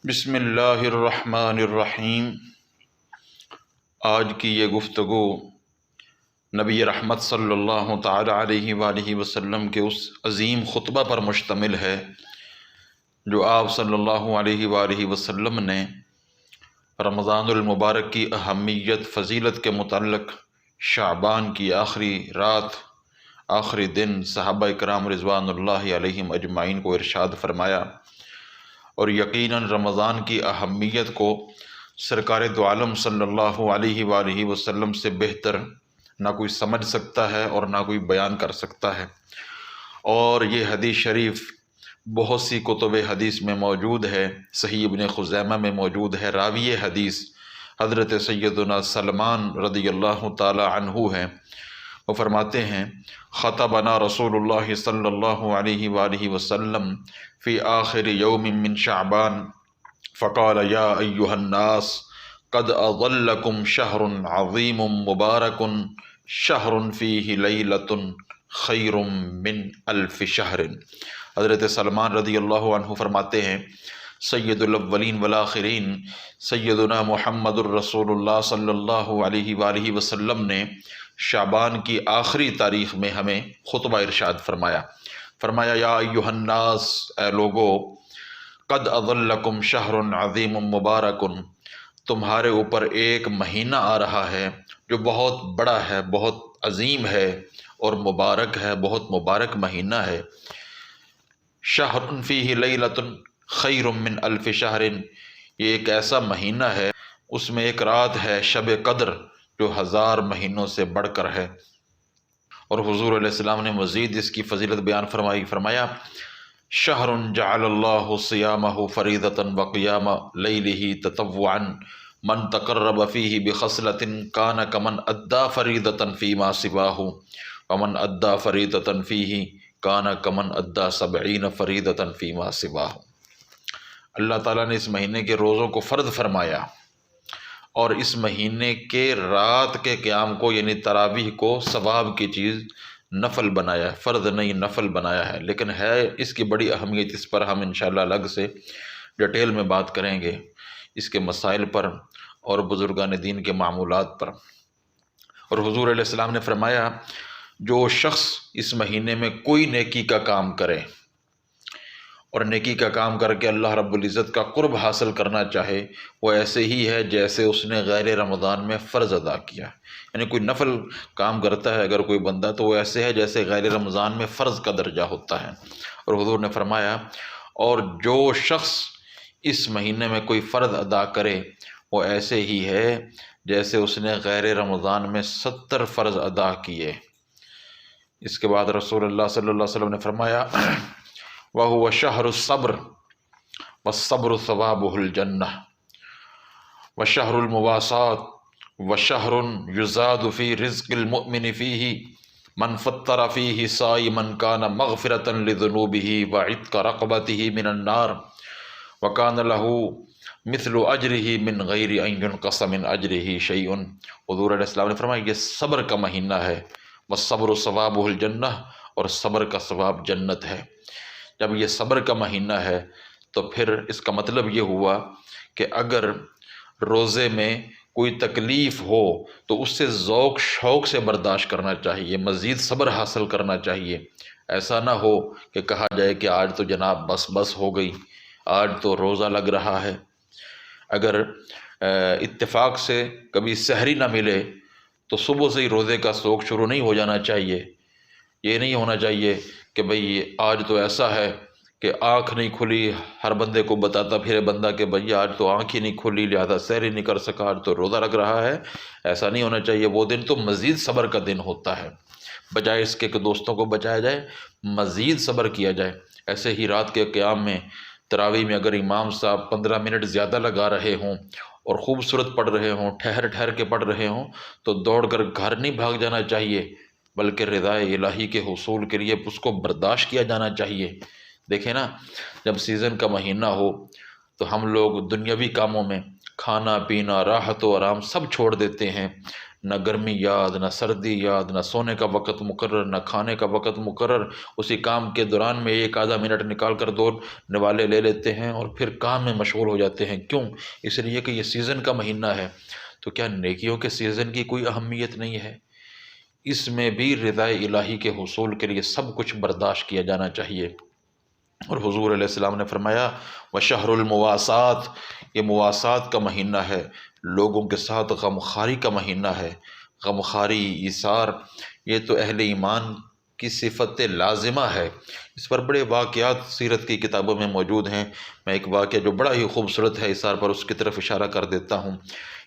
بسم اللہ الرحمن الرحیم۔ آج کی یہ گفتگو نبی رحمت صلی اللہ تعالی علیہ وآلہ وسلم کے اس عظیم خطبہ پر مشتمل ہے جو آپ صلی اللہ علیہ وآلہ وسلم نے رمضان المبارک کی اہمیت فضیلت کے متعلق شعبان کی آخری رات آخری دن صحابہ کرام رضوان اللہ علیہم اجمعین کو ارشاد فرمایا، اور یقیناً رمضان کی اہمیت کو سرکار دو عالم صلی اللہ علیہ وآلہ وسلم سے بہتر نہ کوئی سمجھ سکتا ہے اور نہ کوئی بیان کر سکتا ہے۔ اور یہ حدیث شریف بہت سی کتب حدیث میں موجود ہے، صحیح ابن خزیمہ میں موجود ہے۔ راوی حدیث حضرت سیدنا سلمان رضی اللہ تعالی عنہ ہیں۔ وہ فرماتے ہیں، خطبنا رسول اللہ صلی اللہ علیہ وآلہ وسلم فی آخر یوم من شعبان فقال یا ایہا الناس قد اظلکم شہر عظیم مبارک شہر فیہ لیلۃ خیر من الف شہر۔ حضرت سلمان رضی اللہ عنہ فرماتے ہیں، سید الاولین والآخرین سیدنا محمد الرسول اللہ صلی اللہ علیہ وآلہ وسلم نے شعبان کی آخری تاریخ میں ہمیں خطبہ ارشاد فرمایا یا ایہا الناس، اے لوگو، قد اظلکم شہر عظیم مبارک، تمہارے اوپر ایک مہینہ آ رہا ہے جو بہت بڑا ہے، بہت عظیم ہے اور مبارک ہے، بہت مبارک مہینہ ہے۔ شہر فیہ لیلۃ خیر من الف شہر، یہ ایک ایسا مہینہ ہے، اس میں ایک رات ہے شب قدر جو 1000 مہینوں سے بڑھ کر ہے۔ اور حضور علیہ السلام نے مزید اس کی فضیلت بیان فرمایا، شہر جعل اللہ صیامہ فریضۃ وقیام لیلہ تطوعا من تقرب فیہ بخصلۃ کان کمن ادی فریضۃ فیما سواہ ومن ادی فریضۃ فیہ کان کمن ادی 70 فریضۃ فیما سواہ۔ اللہ تعالیٰ نے اس مہینے کے روزوں کو فرض فرمایا اور اس مہینے کے رات کے قیام کو یعنی تراویح کو ثواب کی چیز نفل بنایا ہے، فرض نہیں نفل بنایا ہے، لیکن ہے اس کی بڑی اہمیت۔ اس پر ہم انشاءاللہ الگ سے ڈیٹیل میں بات کریں گے، اس کے مسائل پر اور بزرگان دین کے معمولات پر۔ اور حضور علیہ السلام نے فرمایا، جو شخص اس مہینے میں کوئی نیکی کا کام کرے اور نیکی کا کام کر کے اللہ رب العزت کا قرب حاصل کرنا چاہے، وہ ایسے ہی ہے جیسے اس نے غیر رمضان میں فرض ادا کیا۔ یعنی کوئی نفل کام کرتا ہے اگر کوئی بندہ، تو وہ ایسے ہے جیسے غیر رمضان میں فرض کا درجہ ہوتا ہے۔ اور حضور نے فرمایا، اور جو شخص اس مہینے میں کوئی فرض ادا کرے وہ ایسے ہی ہے جیسے اس نے غیر رمضان میں 70 فرض ادا کیے۔ اس کے بعد رسول اللہ صلی اللہ علیہ وسلم نے فرمایا، وَهُوَ شَهْرُ الصَّبْرِ وَالصَّبْرُ ثَوَابُهُ الْجَنَّةِ وَشَهْرُ الْمُوَاسَاةِ وَشَهْرٌ يُزَادُ فِي رِزْقِ الْمُؤْمِنِ فِيهِ مَنْ فَطَّرَ فِيهِ صَائِمًا كَانَ مَغْفِرَةً لِذُنُوبِهِ وَعِتْقَ رَقَبَتِهِ مِنَ النَّارِ وَكَانَ لَهُ مِثْلُ أَجْرِهِ مِنْ غَيْرِ أَنْ يُنْقَصَ مِنْ أَجْرِهِ شَيْءٌ۔ حضور علیہ السلام نے فرمایا، یہ صبر کا مہینہ ہے، وَالصَّبْرُ ثَوَابُهُ الْجَنَّةِ، اور صبر کا ثواب جنت ہے۔ جب یہ صبر کا مہینہ ہے تو پھر اس کا مطلب یہ ہوا کہ اگر روزے میں کوئی تکلیف ہو تو اس سے ذوق شوق سے برداشت کرنا چاہیے، مزید صبر حاصل کرنا چاہیے۔ ایسا نہ ہو کہ کہا جائے کہ آج تو جناب بس ہو گئی، آج تو روزہ لگ رہا ہے۔ اگر اتفاق سے کبھی سحری نہ ملے تو صبح سے ہی روزے کا شوق شروع نہیں ہو جانا چاہیے۔ یہ نہیں ہونا چاہیے کہ بھئی آج تو ایسا ہے کہ آنکھ نہیں کھلی، ہر بندے کو بتاتا پھرے بندہ کہ بھئی آج تو آنکھ ہی نہیں کھلی لہذا سحر ہی نہیں کر سکا، آج تو روزہ لگ رہا ہے۔ ایسا نہیں ہونا چاہیے۔ وہ دن تو مزید صبر کا دن ہوتا ہے، بجائے اس کے کہ دوستوں کو بچایا جائے، مزید صبر کیا جائے۔ ایسے ہی رات کے قیام میں تراویح میں اگر امام صاحب 15 منٹ زیادہ لگا رہے ہوں اور خوبصورت پڑھ رہے ہوں، ٹھہر کے پڑھ رہے ہوں، تو دوڑ کر گھر نہیں بھاگ جانا چاہیے، بلکہ رضا الہی کے حصول کے لیے اس کو برداشت کیا جانا چاہیے۔ دیکھیں نا، جب سیزن کا مہینہ ہو تو ہم لوگ دنیاوی کاموں میں کھانا پینا راحت و آرام سب چھوڑ دیتے ہیں، نہ گرمی یاد، نہ سردی یاد، نہ سونے کا وقت مقرر، نہ کھانے کا وقت مقرر، اسی کام کے دوران میں ایک آدھا منٹ نکال کر دو نوالے لے لیتے ہیں اور پھر کام میں مشغول ہو جاتے ہیں۔ کیوں؟ اس لیے کہ یہ سیزن کا مہینہ ہے۔ تو کیا نیکیوں کے سیزن کی کوئی اہمیت نہیں ہے؟ اس میں بھی رضا الہی کے حصول کے لیے سب کچھ برداشت کیا جانا چاہیے۔ اور حضور علیہ السلام نے فرمایا وشہر المواسات، یہ مواسات کا مہینہ ہے، لوگوں کے ساتھ غمخواری کا مہینہ ہے۔ غمخواری، ایثار، یہ تو اہل ایمان کی صفت لازمہ ہے۔ اس پر بڑے واقعات سیرت کی کتابوں میں موجود ہیں۔ میں ایک واقعہ جو بڑا ہی خوبصورت ہے ایثار پر، اس کی طرف اشارہ کر دیتا ہوں۔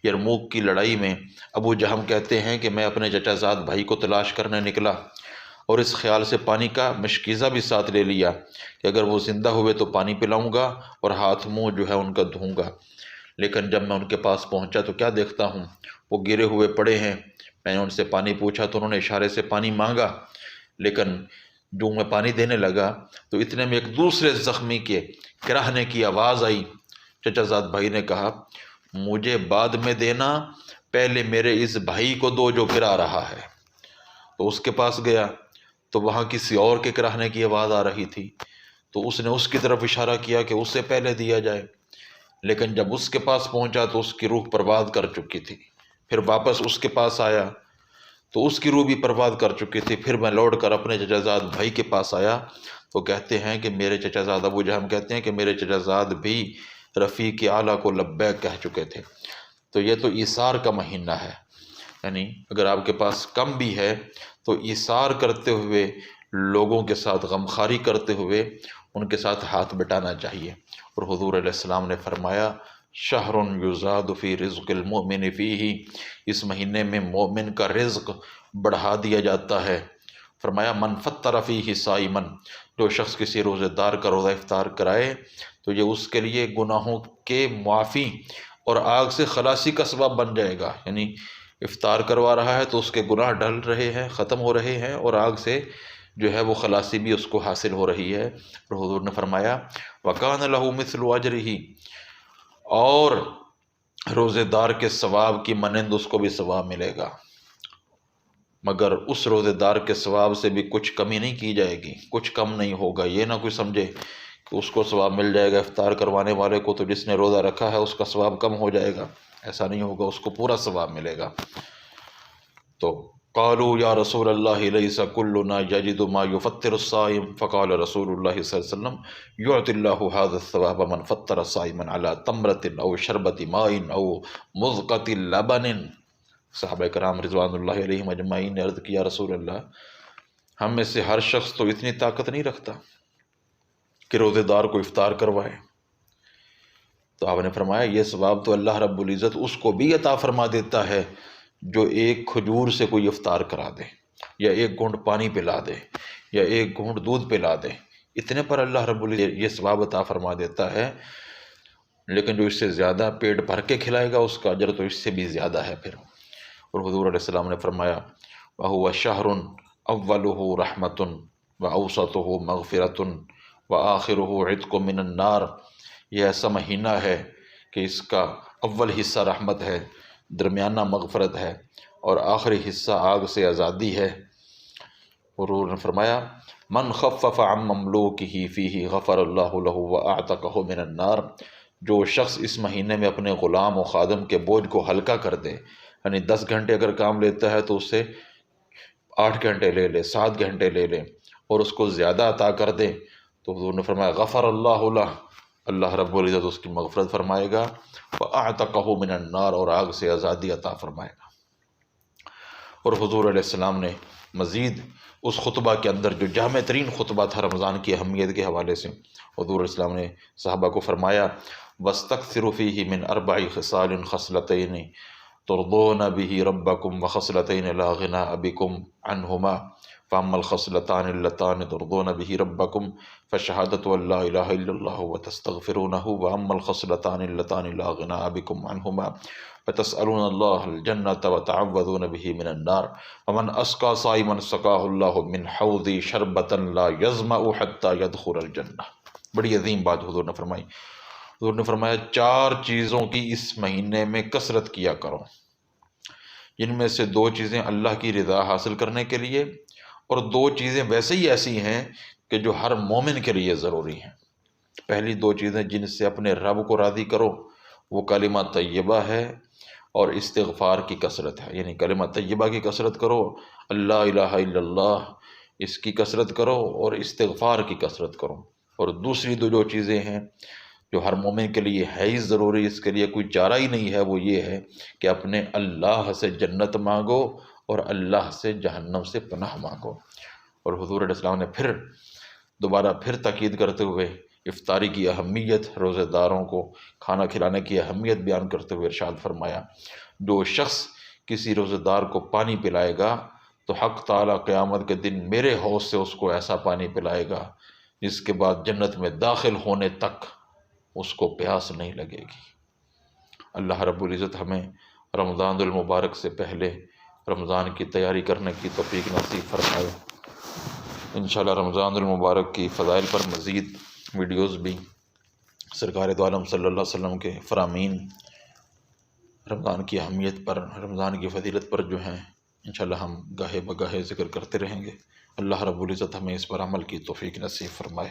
یرموک کی لڑائی میں ابو جہم کہتے ہیں کہ میں اپنے چچا زاد بھائی کو تلاش کرنے نکلا اور اس خیال سے پانی کا مشکیزہ بھی ساتھ لے لیا کہ اگر وہ زندہ ہوئے تو پانی پلاؤں گا اور ہاتھ منہ جو ہے ان کا دھوں گا۔ لیکن جب میں ان کے پاس پہنچا تو کیا دیکھتا ہوں، وہ گرے ہوئے پڑے ہیں۔ میں نے ان سے پانی پوچھا تو انہوں نے اشارے سے پانی مانگا، لیکن جو میں پانی دینے لگا تو اتنے میں ایک دوسرے زخمی کے کراہنے کی آواز آئی۔ چچا زاد بھائی نے کہا مجھے بعد میں دینا، پہلے میرے اس بھائی کو دو جو گرا رہا ہے۔ تو اس کے پاس گیا تو وہاں کسی اور کے کراہنے کی آواز آ رہی تھی، تو اس نے اس کی طرف اشارہ کیا کہ اس سے پہلے دیا جائے، لیکن جب اس کے پاس پہنچا تو اس کی روح پرواز کر چکی تھی۔ پھر واپس اس کے پاس آیا تو اس کی روح بھی پرواز کر چکی تھی۔ پھر میں لوٹ کر اپنے چچا زاد بھائی کے پاس آیا تو کہتے ہیں کہ میرے چچا زاد ابو جہم کہتے ہیں کہ میرے چچا زاد بھی رفیق اعلیٰ کو لبیک کہہ چکے تھے۔ تو یہ تو ایثار کا مہینہ ہے، یعنی اگر آپ کے پاس کم بھی ہے تو ایثار کرتے ہوئے، لوگوں کے ساتھ غمخواری کرتے ہوئے ان کے ساتھ ہاتھ بٹانا چاہیے۔ اور حضور علیہ السلام نے فرمایا شہر یزاد فی رزق المؤمن فیہ، اس مہینے میں مومن کا رزق بڑھا دیا جاتا ہے۔ فرمایا من فطر فیہ صائما، جو شخص کسی روزے دار کا روزہ افطار کرائے تو یہ اس کے لیے گناہوں کے معافی اور آگ سے خلاصی کا سبب بن جائے گا۔ یعنی افطار کروا رہا ہے تو اس کے گناہ ڈل رہے ہیں، ختم ہو رہے ہیں، اور آگ سے جو ہے وہ خلاصی بھی اس کو حاصل ہو رہی ہے۔ اور حضور نے فرمایا وَكَانَ لَهُ مِثْلُ أَجْرِهِ، اور روزے دار کے ثواب کی مانند اس کو بھی ثواب ملے گا، مگر اس روزے دار کے ثواب سے بھی کچھ کمی نہیں کی جائے گی، کچھ کم نہیں ہوگا۔ یہ نہ کوئی سمجھے کہ اس کو ثواب مل جائے گا افطار کروانے والے کو، تو جس نے روزہ رکھا ہے اس کا ثواب کم ہو جائے گا، ایسا نہیں ہوگا، اس کو پورا ثواب ملے گا۔ تو قالوا یا رسول اللہ لیس کلنا یجد ما یفطر الصائم، فقال رسول اللہ صلی اللہ علیہ وسلم یعطی اللہ هذا الثواب من فطر صائما على تمرة او شربت ماء او مذقة لبن۔ صحابہ کرام رضوان اللہ علیہم اجمعین نے عرض کیا رسول اللہ، ہم میں سے ہر شخص تو اتنی طاقت نہیں رکھتا کہ روزے دار کو افطار کروائے۔ تو آپ نے فرمایا یہ ثواب تو اللہ رب العزت اس کو بھی عطا فرما دیتا ہے جو ایک کھجور سے کوئی افطار کرا دے، یا ایک گھونٹ پانی پلا دے، یا ایک گھونٹ دودھ پلا دے، اتنے پر اللہ رب العزت یہ ثواب عطا فرما دیتا ہے۔ لیکن جو اس سے زیادہ پیٹ بھر کے کھلائے گا اس کا اجر تو اس سے بھی زیادہ ہے پھر۔ اور حضور علیہ السلام نے فرمایا وَهُوَ شَهْرٌ أَوَّلُهُ رَحْمَةٌ وَأَوْسَطُهُ مَغْفِرَةٌ وَآخِرُهُ عِتْقٌ مِّنَ النَّارِ، یہ ایسا مہینہ ہے کہ اس کا اول حصہ رحمت ہے، درمیانہ مغفرت ہے، اور آخری حصہ آگ سے آزادی ہے۔ حضور نے فرمایا من خفف عن مملوکہ فیہ غفر اللہ لہ وأعتقہ من النار، جو شخص اس مہینے میں اپنے غلام و خادم کے بوجھ کو ہلکا کر دے، یعنی 10 گھنٹے اگر کام لیتا ہے تو اس سے 8 گھنٹے لے لے، 7 گھنٹے لے لے، اور اس کو زیادہ عطا کر دے، تو حضور نے فرمایا غفر اللہ لہ، اللہ رب العزت اس کی مغفرت فرمائے گا، وَأَعْتَقَهُ مِنَ النَّارِ، اور آگ سے آزادی عطا فرمائے گا۔ اور حضور علیہ السلام نے مزید اس خطبہ کے اندر جو جامع ترین خطبہ تھا رمضان کی اہمیت کے حوالے سے، حضور علیہ السلام نے صحابہ کو فرمایا وَاسْتَكْثِرُوا فِيهِ مِنْ 4 خِصَالٍ خَصْلَتَيْنِ ترضون به ربكم وخصلتين لا غنى بكم عنهما، فأما الخصلتان اللتان ترضون به ربكم فشهادة أن لا إله إلا الله وتستغفرونه، وأما الخصلتان اللتان لا غنى بكم عنهما فتسألون الله الجنة وتعوذون به من النار، ومن أسقى صائما سقاه الله من حوض شربة لا يظمأ حتى يدخل الجنة۔ بڑی عظیم بات حضور نے فرمائی۔ حضور نے فرمایا 4 چیزوں کی اس مہینے میں کثرت کیا کرو، جن میں سے 2 چیزیں اللہ کی رضا حاصل کرنے کے لیے، اور 2 چیزیں ویسے ہی ایسی ہیں کہ جو ہر مومن کے لیے ضروری ہیں۔ پہلی 2 چیزیں جن سے اپنے رب کو راضی کرو وہ کلمہ طیبہ ہے اور استغفار کی کثرت ہے، یعنی کلمہ طیبہ کی کثرت کرو، اللہ الہ الا اللہ اس کی کثرت کرو اور استغفار کی کثرت کرو۔ اور دوسری 2 جو چیزیں ہیں جو ہر مومن کے لیے ہے ہی ضروری، اس کے لیے کوئی چارہ ہی نہیں ہے، وہ یہ ہے کہ اپنے اللہ سے جنت مانگو اور اللہ سے جہنم سے پناہ مانگو۔ اور حضور علیہ السلام نے دوبارہ تاکید کرتے ہوئے افطاری کی اہمیت، روزہ داروں کو کھانا کھلانے کی اہمیت بیان کرتے ہوئے ارشاد فرمایا، جو شخص کسی روزہ دار کو پانی پلائے گا تو حق تعالیٰ قیامت کے دن میرے حوض سے اس کو ایسا پانی پلائے گا جس کے بعد جنت میں داخل ہونے تک اس کو پیاس نہیں لگے گی۔ اللہ رب العزت ہمیں رمضان المبارک سے پہلے رمضان کی تیاری کرنے کی توفیق نصیب فرمائے۔ انشاءاللہ رمضان المبارک کی فضائل پر مزید ویڈیوز بھی سرکار دو عالم صلی اللہ علیہ وسلم کے فرامین رمضان کی اہمیت پر، رمضان کی فضیلت پر جو ہیں انشاءاللہ ہم گاہے بگاہے ذکر کرتے رہیں گے۔ اللہ رب العزت ہمیں اس پر عمل کی توفیق نصیب فرمائے۔